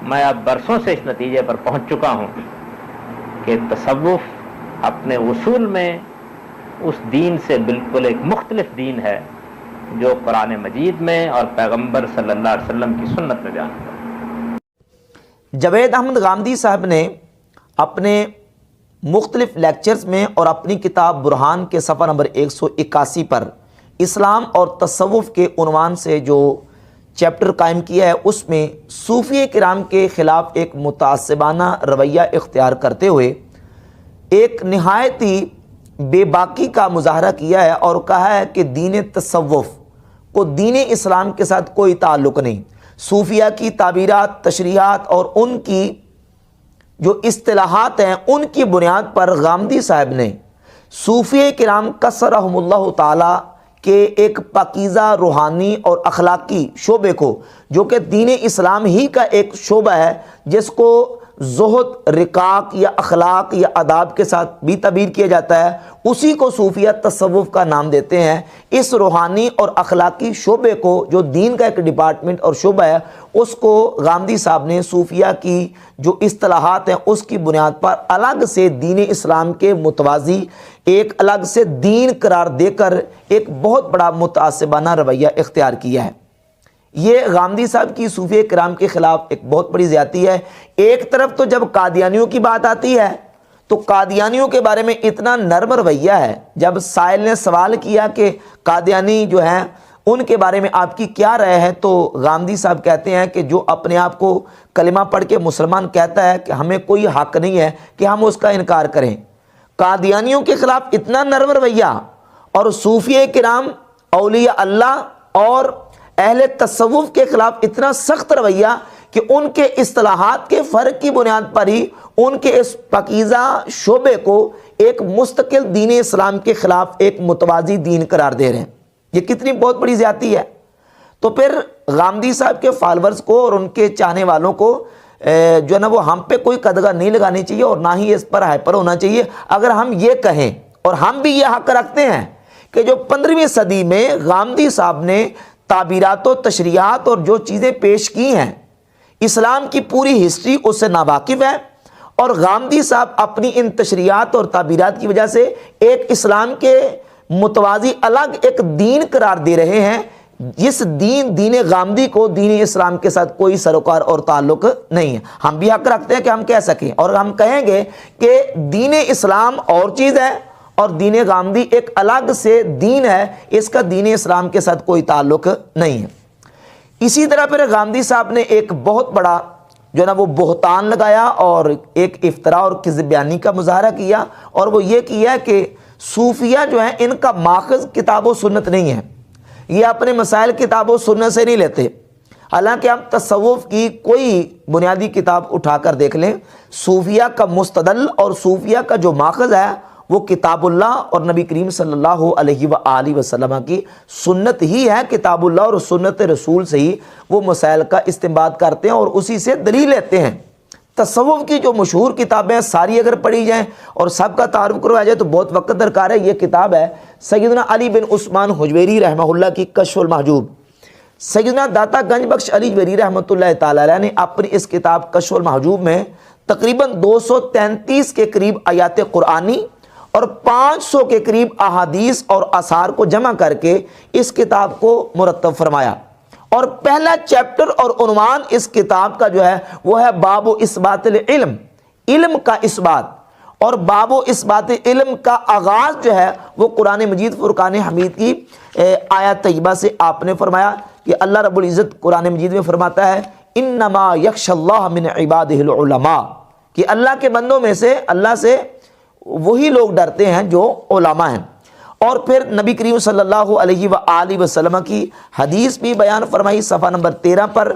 میں اب برسوں سے اس نتیجے پر پہنچ چکا ہوں کہ تصوف اپنے اصول میں اس دین سے بالکل ایک مختلف دین ہے جو قرآن مجید میں اور پیغمبر صلی اللہ علیہ وسلم کی سنت میں بیان ہے۔ جاوید احمد غامدی صاحب نے اپنے مختلف لیکچرز میں اور اپنی کتاب برہان کے صفحہ نمبر 181 پر اسلام اور تصوف کے عنوان سے جو چیپٹر قائم کیا ہے، اس میں صوفیہ کرام کے خلاف ایک متعصبانہ رویہ اختیار کرتے ہوئے ایک نہایت ہی بے باکی کا مظاہرہ کیا ہے اور کہا ہے کہ دین تصوف کو دین اسلام کے ساتھ کوئی تعلق نہیں۔ صوفیہ کی تعبیرات، تشریحات اور ان کی جو اصطلاحات ہیں، ان کی بنیاد پر غامدی صاحب نے صوفیہ کرام کسرہم اللہ تعالی کے ایک پاکیزہ روحانی اور اخلاقی شعبے کو، جو کہ دین اسلام ہی کا ایک شعبہ ہے جس کو زہد، رقاق یا اخلاق یا آداب کے ساتھ بھی تعبیر کیا جاتا ہے، اسی کو صوفیہ تصوف کا نام دیتے ہیں۔ اس روحانی اور اخلاقی شعبے کو، جو دین کا ایک ڈپارٹمنٹ اور شعبہ ہے، اس کو غامدی صاحب نے صوفیہ کی جو اصطلاحات ہیں اس کی بنیاد پر الگ سے دین اسلام کے متوازی ایک الگ سے دین قرار دے کر ایک بہت بڑا متعصبانہ رویہ اختیار کیا ہے۔ یہ غامدی صاحب کی صوفیہ کرام کے خلاف ایک بہت بڑی زیادتی ہے۔ ایک طرف تو جب قادیانیوں کی بات آتی ہے تو قادیانیوں کے بارے میں اتنا نرم رویہ ہے۔ جب سائل نے سوال کیا کہ قادیانی جو ہیں ان کے بارے میں آپ کی کیا رائے ہے، تو غامدی صاحب کہتے ہیں کہ جو اپنے آپ کو کلمہ پڑھ کے مسلمان کہتا ہے کہ ہمیں کوئی حق نہیں ہے کہ ہم اس کا انکار کریں۔ قادیانیوں کے خلاف اتنا نرم رویہ اور صوفیہ کرام، اولیاء اللہ اور اہل تصوف کے خلاف اتنا سخت رویہ کہ ان کے اصطلاحات کے فرق کی بنیاد پر ہی ان کے اس پاکیزہ شعبے کو ایک مستقل دین اسلام کے خلاف ایک متوازی دین قرار دے رہے ہیں۔ یہ کتنی بہت بڑی زیادتی ہے۔ تو پھر غامدی صاحب کے فالورز کو اور ان کے چاہنے والوں کو جو ہے نا، وہ ہم پہ کوئی قدغہ نہیں لگانی چاہیے اور نہ ہی اس پر ہائپر ہونا چاہیے۔ اگر ہم یہ کہیں، اور ہم بھی یہ حق رکھتے ہیں کہ جو 15ویں صدی میں غامدی صاحب نے تعبیرات و تشریحات اور جو چیزیں پیش کی ہیں، اسلام کی پوری ہسٹری اس سے ناواقف ہے، اور غامدی صاحب اپنی ان تشریحات اور تعبیرات کی وجہ سے ایک اسلام کے متوازی الگ ایک دین قرار دے رہے ہیں، جس دین غامدی کو دین اسلام کے ساتھ کوئی سروکار اور تعلق نہیں ہے۔ ہم بھی حق رکھتے ہیں کہ ہم کہہ سکیں، اور ہم کہیں گے کہ دین اسلام اور چیز ہے اور دین غامدی ایک الگ سے دین ہے، اس کا دین اسلام کے ساتھ کوئی تعلق نہیں ہے۔ اسی طرح پھر غامدی صاحب نے ایک بہت بڑا جو ہے نا وہ بہتان لگایا اور ایک افتراء اور کذب بیانی کا مظاہرہ کیا، اور وہ یہ کیا کہ صوفیہ جو ہیں ان کا ماخذ کتاب و سنت نہیں ہے، یہ اپنے مسائل کتاب و سنت سے نہیں لیتے۔ حالانکہ ہم تصوف کی کوئی بنیادی کتاب اٹھا کر دیکھ لیں، صوفیہ کا مستدل اور صوفیہ کا جو ماخذ ہے وہ کتاب اللہ اور نبی کریم صلی اللہ علیہ وآلہ وسلم کی سنت ہی ہے۔ کتاب اللہ اور سنت رسول سے ہی وہ مسائل کا استنباط کرتے ہیں اور اسی سے دلیل لیتے ہیں۔ تصوف کی جو مشہور کتابیں ساری اگر پڑھی جائیں اور سب کا تعارف کروایا جائے تو بہت وقت درکار ہے۔ یہ کتاب ہے سیدنا علی بن عثمان حجویری رحمہ اللہ کی کشف المحجوب۔ سیدنا داتا گنج بخش علی حجویری رحمۃ اللہ تعالی علیہ نے اپنی اس کتاب کشف المحجوب میں تقریباً 233 کے قریب آیات قرآنی اور 500 کے قریب احادیث اور آثار کو جمع کر کے اس کتاب کو مرتب فرمایا، اور پہلا چیپٹر اور عنوان اس کتاب کا جو ہے وہ ہے باب اثبات العلم، علم کا اثبات، اور باب اثبات علم کا آغاز جو ہے وہ قرآن مجید فرقان حمید کی آیت طیبہ سے آپ نے فرمایا کہ اللہ رب العزت قرآن مجید میں فرماتا ہے انما یخشی اللہ من عبادہ العلماء، کہ اللہ کے بندوں میں سے اللہ سے وہی لوگ ڈرتے ہیں جو علماء ہیں۔ اور پھر نبی کریم صلی اللہ علیہ وآلہ وسلم کی حدیث بھی بیان فرمائی صفحہ نمبر 13 پر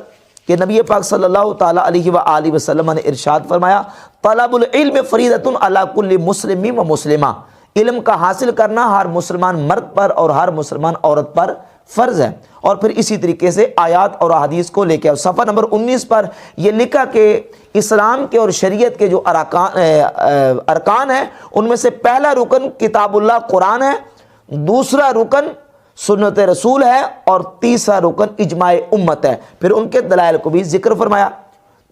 کہ نبی پاک صلی اللہ تعالی علیہ وآلہ وسلم نے ارشاد فرمایا طلب العلم فریضۃ علی کل مسلم و مسلمہ، علم کا حاصل کرنا ہر مسلمان مرد پر اور ہر مسلمان عورت پر فرض ہے۔ اور پھر اسی طریقے سے آیات اور احادیث کو لے کے صفحہ نمبر 19 پر یہ لکھا کہ اسلام کے اور شریعت کے جو ارکان ہیں ان میں سے پہلا رکن کتاب اللہ قرآن ہے، دوسرا رکن سنت رسول ہے، اور تیسرا رکن اجماع امت ہے۔ پھر ان کے دلائل کو بھی ذکر فرمایا۔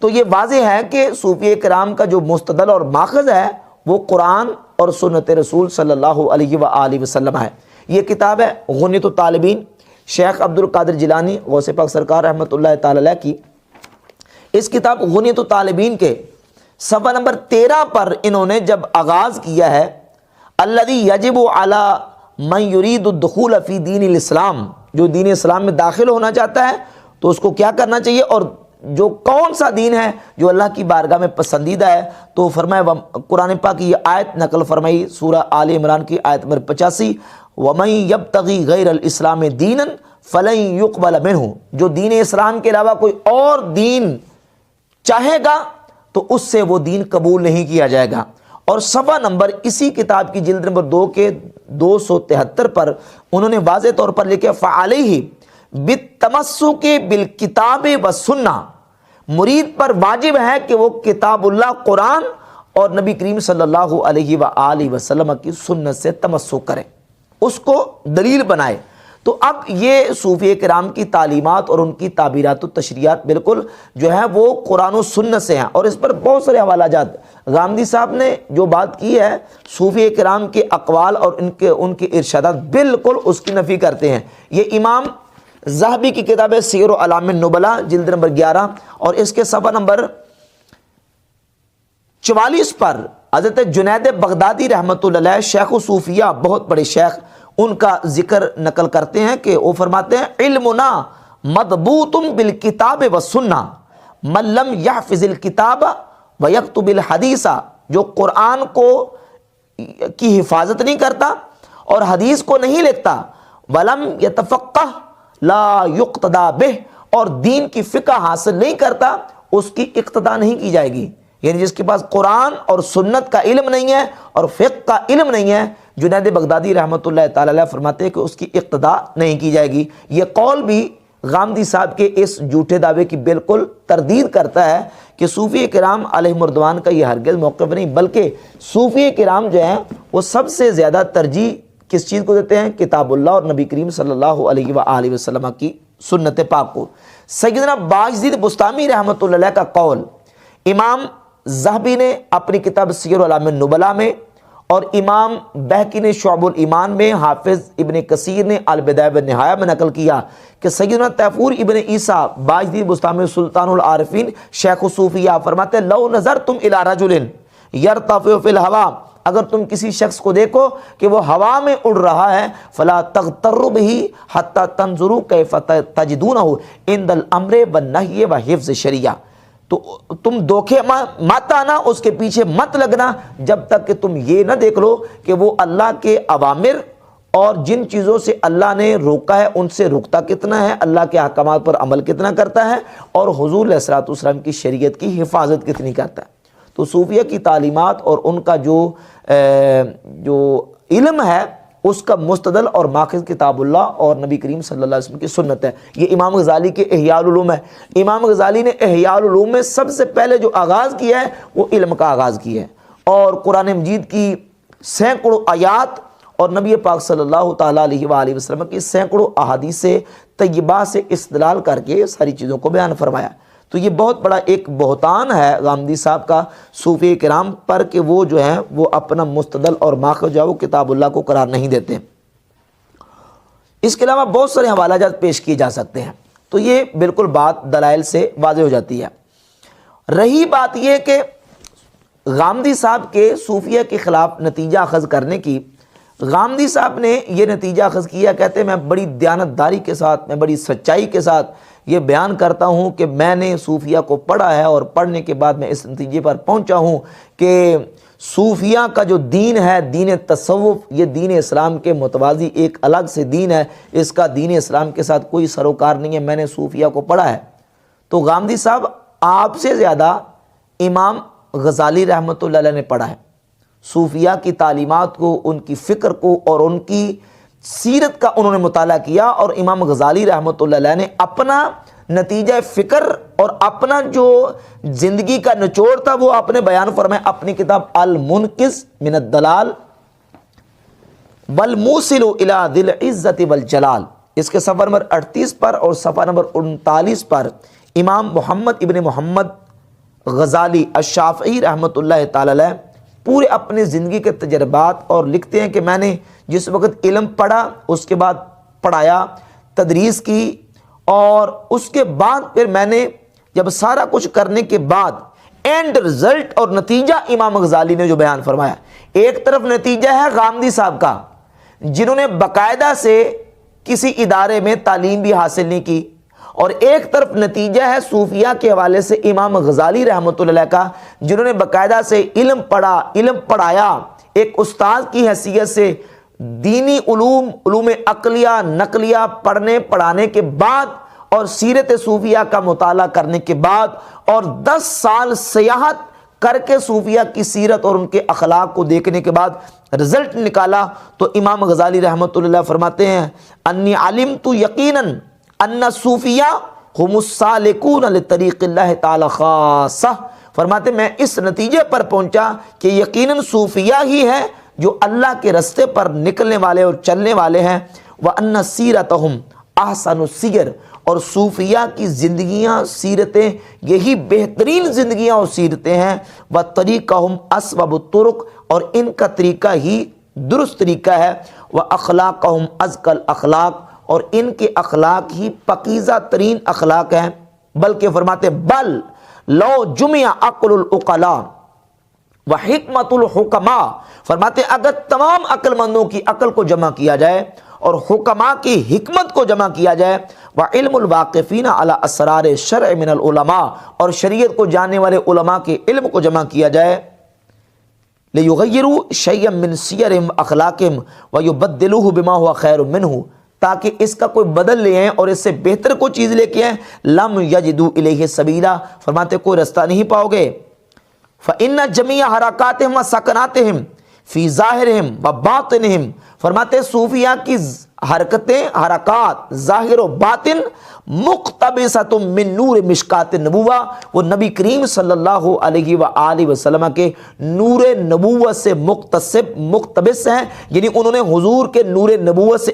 تو یہ واضح ہے کہ صوفیہ کرام کا جو مستدل اور ماخذ ہے وہ قرآن اور سنت رسول صلی اللہ علیہ وآلہ وسلم ہے۔ یہ کتاب ہے غنیۃ الطالبین، شیخ عبد القادر جیلانی غوث پاک سرکار رحمۃ اللہ تعالی علیہ کی۔ اس کتاب غنیۃ الطالبین کے صفحہ نمبر 13 پر انہوں نے جب آغاز کیا ہے الذی یجب علی من یرید الدخول فی دین الاسلام، جو دین اسلام میں داخل ہونا چاہتا ہے تو اس کو کیا کرنا چاہیے، اور جو کون سا دین ہے جو اللہ کی بارگاہ میں پسندیدہ ہے، تو فرمایا قرآن پاک کی یہ آیت نقل فرمائی سورہ آل عمران کی آیت نمبر 85، وَمَن يَبْتَغِي غَيْرَ الْإِسْلَامِ دِينًا فَلَن يُقْبَلَ مِنْهُ، جو دین اسلام کے علاوہ کوئی اور دین چاہے گا تو اس سے وہ دین قبول نہیں کیا جائے گا۔ اور صفحہ نمبر اسی کتاب کی جلد نمبر 2 کے 273 پر انہوں نے واضح طور پر لکھا فعلیہ بالتمسک بالکتاب والسنہ، مرید پر واجب ہے کہ وہ کتاب اللہ قرآن اور نبی کریم صلی اللہ علیہ وآلہ وسلم کی سنت سے تمسک کرے، اس کو دلیل بنائے۔ تو اب یہ صوفیہ کرام کی تعلیمات اور ان کی تعبیرات و تشریحات بالکل جو ہے وہ قرآن و سنت سے ہیں، اور اس پر بہت سارے حوالہ جات غامدی صاحب نے جو بات کی ہے صوفیہ کرام کے اقوال اور ان کے ارشادات بالکل اس کی نفی کرتے ہیں۔ یہ امام ذہبی کی کتاب ہے سیر و اعلام النبلاء جلد نمبر 11 اور اس کے صفحہ نمبر 44 پر حضرت جنید بغدادی رحمۃ اللہ علیہ شیخ و صوفیہ، بہت بڑے شیخ، ان کا ذکر نقل کرتے ہیں کہ وہ فرماتے ہیں علمنا مضبوط بالکتاب والسنہ من لم یحفظ الکتاب ویکتب الحدیث، جو قرآن کی حفاظت نہیں کرتا اور حدیث کو نہیں لکھتا، ولم یتفقہ لا یقتدا بہ، اور دین کی فقہ حاصل نہیں کرتا اس کی اقتدا نہیں کی جائے گی۔ یعنی جس کے پاس قرآن اور سنت کا علم نہیں ہے اور فقہ کا علم نہیں ہے، جنید بغدادی رحمۃ اللہ تعالی علیہ فرماتے ہیں کہ اس کی اقتدا نہیں کی جائے گی۔ یہ قول بھی غامدی صاحب کے اس جھوٹے دعوے کی بالکل تردید کرتا ہے کہ صوفی کرام علیہ رضوان کا یہ ہرگز موقف نہیں، بلکہ صوفی کرام جو ہیں وہ سب سے زیادہ ترجیح کس چیز کو دیتے ہیں؟ کتاب اللہ اور نبی کریم صلی اللہ علیہ وآلہ وسلم کی سنت پاک کو۔ سیدنا باجزید بستامی رحمۃ اللہ علیہ کا قول امام ذہبی نے اپنی کتاب سیر اعلام النبلاء میں، اور امام بہقی نے شعب الایمان میں، حافظ ابن کثیر نے البدایہ والنہایہ میں نقل کیا کہ سیدنا تیفور ابن عیسیٰ باجزید بستامی سلطان العارفین شیخ صوفیہ فرماتے ہیں لو نظرتم الی رجل یرتفع فی الہوا، اگر تم کسی شخص کو دیکھو کہ وہ ہوا میں اڑ رہا ہے، فلا تغتروا بہ حتی تنظروا کیف تجدونہ عند الامر والنہی وحفظ الشریعہ، تو تم دھوکے مت آنا، اس کے پیچھے مت لگنا جب تک کہ تم یہ نہ دیکھ لو کہ وہ اللہ کے اوامر اور جن چیزوں سے اللہ نے روکا ہے ان سے رکتا کتنا ہے، اللہ کے احکامات پر عمل کتنا کرتا ہے، اور حضور علیہ الصلوۃ والسلام کی شریعت کی حفاظت کتنی کرتا ہے۔ تو صوفیہ کی تعلیمات اور ان کا جو علم ہے اس کا مستدل اور ماخذ کتاب اللہ اور نبی کریم صلی اللہ علیہ وسلم کی سنت ہے۔ یہ امام غزالی کے احیاء العلوم ہے۔ امام غزالی نے احیاء العلوم میں سب سے پہلے جو آغاز کیا ہے وہ علم کا آغاز کیا ہے، اور قرآن مجید کی سینکڑوں آیات اور نبی پاک صلی اللہ تعالیٰ علیہ وآلہ وسلم کی سینکڑوں احادیث طیبہ سے استدلال کر کے ساری چیزوں کو بیان فرمایا۔ تو یہ بہت بڑا ایک بہتان ہے غامدی صاحب کا صوفی کرام پر کہ وہ جو ہیں وہ اپنا مستدل اور ماخذ جو ہے وہ کتاب اللہ کو قرار نہیں دیتے۔ اس کے علاوہ بہت سارے حوالہ جات پیش کیے جا سکتے ہیں، تو یہ بالکل بات دلائل سے واضح ہو جاتی ہے۔ رہی بات یہ کہ غامدی صاحب کے صوفیہ کے خلاف نتیجہ اخذ کرنے کی، غامدی صاحب نے یہ نتیجہ اخذ کیا، کہتے ہیں میں بڑی دیانتداری کے ساتھ، میں بڑی سچائی کے ساتھ یہ بیان کرتا ہوں کہ میں نے صوفیہ کو پڑھا ہے، اور پڑھنے کے بعد میں اس نتیجے پر پہنچا ہوں کہ صوفیہ کا جو دین ہے، دین تصوف، یہ دین اسلام کے متوازی ایک الگ سے دین ہے، اس کا دین اسلام کے ساتھ کوئی سروکار نہیں ہے، میں نے صوفیہ کو پڑھا ہے۔ تو غامدی صاحب آپ سے زیادہ امام غزالی رحمۃ اللہ علیہ نے پڑھا ہے، صوفیہ کی تعلیمات کو، ان کی فکر کو اور ان کی سیرت کا انہوں نے مطالعہ کیا، اور امام غزالی رحمۃ اللہ علیہ نے اپنا نتیجہ فکر اور اپنا جو زندگی کا نچوڑ تھا وہ اپنے بیان فرمائے اپنی کتاب المنقذ من الضلال والموصل الی ذی العزۃ والجلال، اس کے صفحہ نمبر 38 پر اور صفحہ نمبر 39 پر امام محمد ابن محمد غزالی الشافعی رحمۃ اللہ تعالی علیہ پورے اپنی زندگی کے تجربات اور لکھتے ہیں کہ میں نے جس وقت علم پڑھا، اس کے بعد پڑھایا، تدریس کی، اور اس کے بعد پھر میں نے جب سارا کچھ کرنے کے بعد اینڈ رزلٹ اور نتیجہ امام غزالی نے جو بیان فرمایا، ایک طرف نتیجہ ہے غامدی صاحب کا جنہوں نے باقاعدہ سے کسی ادارے میں تعلیم بھی حاصل نہیں کی، اور ایک طرف نتیجہ ہے صوفیہ کے حوالے سے امام غزالی رحمۃ اللہ علیہ کا جنہوں نے باقاعدہ سے علم پڑھا، علم پڑھایا، ایک استاد کی حیثیت سے دینی علوم، علوم عقلیہ نقلیہ پڑھنے پڑھانے کے بعد اور سیرت صوفیہ کا مطالعہ کرنے کے بعد اور 10 سال سیاحت کر کے صوفیہ کی سیرت اور ان کے اخلاق کو دیکھنے کے بعد رزلٹ نکالا، تو امام غزالی رحمۃ اللہ فرماتے ہیں انی علمت یقیناً ان صوفیہ ہم السالکون لطریق اللہ تعالی خاصہ، فرماتے میں اس نتیجے پر پہنچا کہ یقیناً صوفیہ ہی ہے جو اللہ کے رستے پر نکلنے والے اور چلنے والے ہیں، وَأَنَّ سِيرَتَهُمْ احسن السیر، اور صوفیہ کی زندگیاں سیرتیں یہی بہترین زندگیاں اور سیرتیں ہیں، وَطَرِيقَهُمْ أَصْوَبُ الطُّرُقِ، اور ان کا طریقہ ہی درست طریقہ ہے، وَأَخْلَاقَهُمْ أَزْكَى الْأَخْلَاقِ، اور ان کے اخلاق ہی پاکیزہ ترین اخلاق ہیں، بلکہ فرماتے بل لو جمع عقل العقلاء وحکمت الحکماء، فرماتے اگر تمام عقل مندوں کی عقل کو جمع کیا جائے اور حکماء کی حکمت کو جمع کیا جائے، وعلم الواقفین علی اسرار الشرع من العلماء، اور شریعت کو جاننے والے علماء کے علم کو جمع کیا جائے، لیغیروا شیئا من سیرہم اخلاقہم ویبدلوہ بما ہوا خیر منہ، تاکہ اس کا کوئی بدل لے آئیں اور اس سے بہتر کوئی چیز لے کے آئیں، لم یجدوا الیہ سبیلا، فرماتے کوئی رستہ نہیں پاؤ گے، فَإِنَّ جَمِيعَ حَرَكَاتِهِمْ وَسَكَنَاتِهِمْ فِي ظَاهِرِهِمْ وَبَاطِنِهِمْ، فرماتے صوفیہ کی حرکتیں، حرکات ظاہر و باطن مقتبسۃ من نور مشکات النبوہ، وہ نبی کریم صلی اللہ علیہ وآلہ وسلم کے نور نبوت سے مقتبس ہیں، یعنی انہوں نے حضور کے نور نبوت سے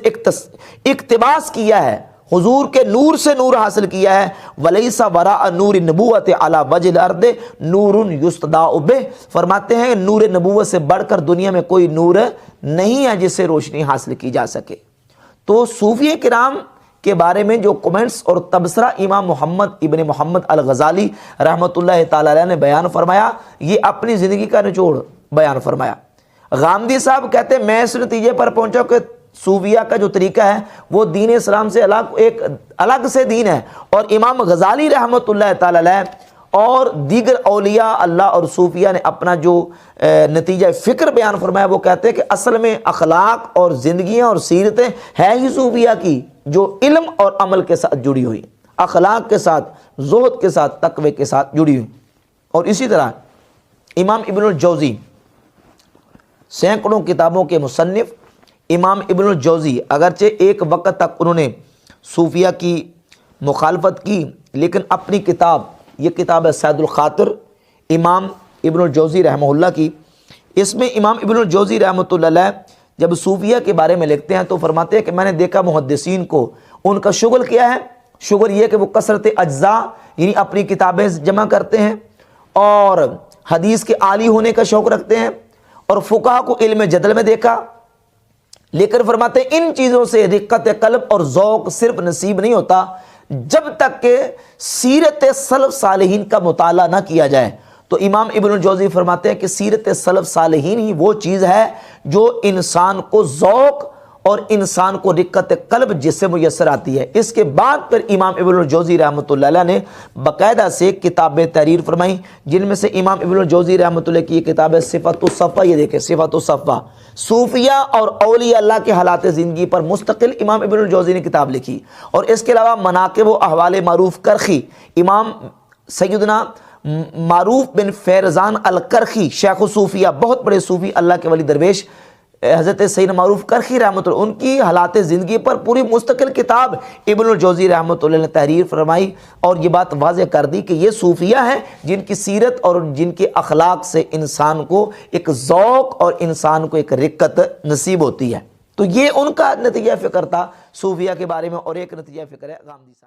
اقتباس کیا ہے، حضور کے نور سے نور حاصل کیا ہے، ولیس وراء نور نبوت علی وجہ الارض نور یستداء بہ، فرماتے ہیں نور نبوت سے بڑھ کر دنیا میں کوئی نور نہیں ہے جس سے روشنی حاصل کی جا سکے۔ تو صوفیہ کرام کے بارے میں جو کمنٹس اور تبصرہ امام محمد ابن محمد الغزالی رحمۃ اللہ تعالی علیہ نے بیان فرمایا، یہ اپنی زندگی کا نچوڑ بیان فرمایا۔ غامدی صاحب کہتے ہیں میں اس نتیجے پر پہنچا کہ صوفیہ کا جو طریقہ ہے وہ دین اسلام سے ایک الگ سے دین ہے، اور امام غزالی رحمۃ اللہ تعالی علیہ اور دیگر اولیاء اللہ اور صوفیہ نے اپنا جو نتیجہ فکر بیان فرمایا، وہ کہتے ہیں کہ اصل میں اخلاق اور زندگیاں اور سیرتیں ہیں ہی صوفیہ کی جو علم اور عمل کے ساتھ جڑی ہوئی، اخلاق کے ساتھ، زہد کے ساتھ، تقوی کے ساتھ جڑی ہوئی۔ اور اسی طرح امام ابن الجوزی سینکڑوں کتابوں کے مصنف امام ابن الجوزی، اگرچہ ایک وقت تک انہوں نے صوفیہ کی مخالفت کی، لیکن اپنی کتاب، یہ کتاب ہے سید الخاطر امام ابن الجوزی رحمہ اللہ کی، اس میں امام ابن الجوزی رحمۃ اللہ علیہ جب صوفیہ کے بارے میں لکھتے ہیں تو فرماتے ہیں کہ میں نے دیکھا محدثین کو ان کا شغل کیا ہے، شغل یہ کہ وہ کثرت اجزاء یعنی اپنی کتابیں جمع کرتے ہیں اور حدیث کے عالی ہونے کا شوق رکھتے ہیں، اور فقہا کو علم جدل میں دیکھا، لیکن فرماتے ہیں ان چیزوں سے رقت قلب اور ذوق صرف نصیب نہیں ہوتا جب تک کہ سیرت سلف صالحین کا مطالعہ نہ کیا جائے۔ تو امام ابن الجوزی فرماتے ہیں کہ سیرت سلف صالحین ہی وہ چیز ہے جو انسان کو ذوق اور انسان کو رقت قلب جس سے میسر آتی ہے۔ اس کے بعد پھر امام ابن الجوزی رحمۃ اللہ علیہ نے باقاعدہ سے کتابیں تحریر فرمائیں، جن میں سے امام ابن الجوزی رحمۃ اللہ کی یہ کتاب ہے صفات الصفوہ، یہ دیکھیں صفات الصفوہ، صوفیہ اور اولیاء اللہ کے حالات زندگی پر مستقل امام ابن الجوزی نے کتاب لکھی۔ اور اس کے علاوہ مناقب و احوال معروف کرخی، امام سیدنا معروف بن فیضان الکرخی شیخ صوفیہ، بہت بڑے صوفی اللہ کے ولی درویش حضرت سیدنا معروف کرخی رحمۃ اللہ، ان کی حالات زندگی پر پوری مستقل کتاب ابن الجوزی رحمۃ اللہ نے تحریر فرمائی، اور یہ بات واضح کر دی کہ یہ صوفیہ ہیں جن کی سیرت اور جن کے اخلاق سے انسان کو ایک ذوق اور انسان کو ایک رقت نصیب ہوتی ہے۔ تو یہ ان کا نتیجہ فکر تھا صوفیہ کے بارے میں، اور ایک نتیجہ فکر ہے غامدی صاحب۔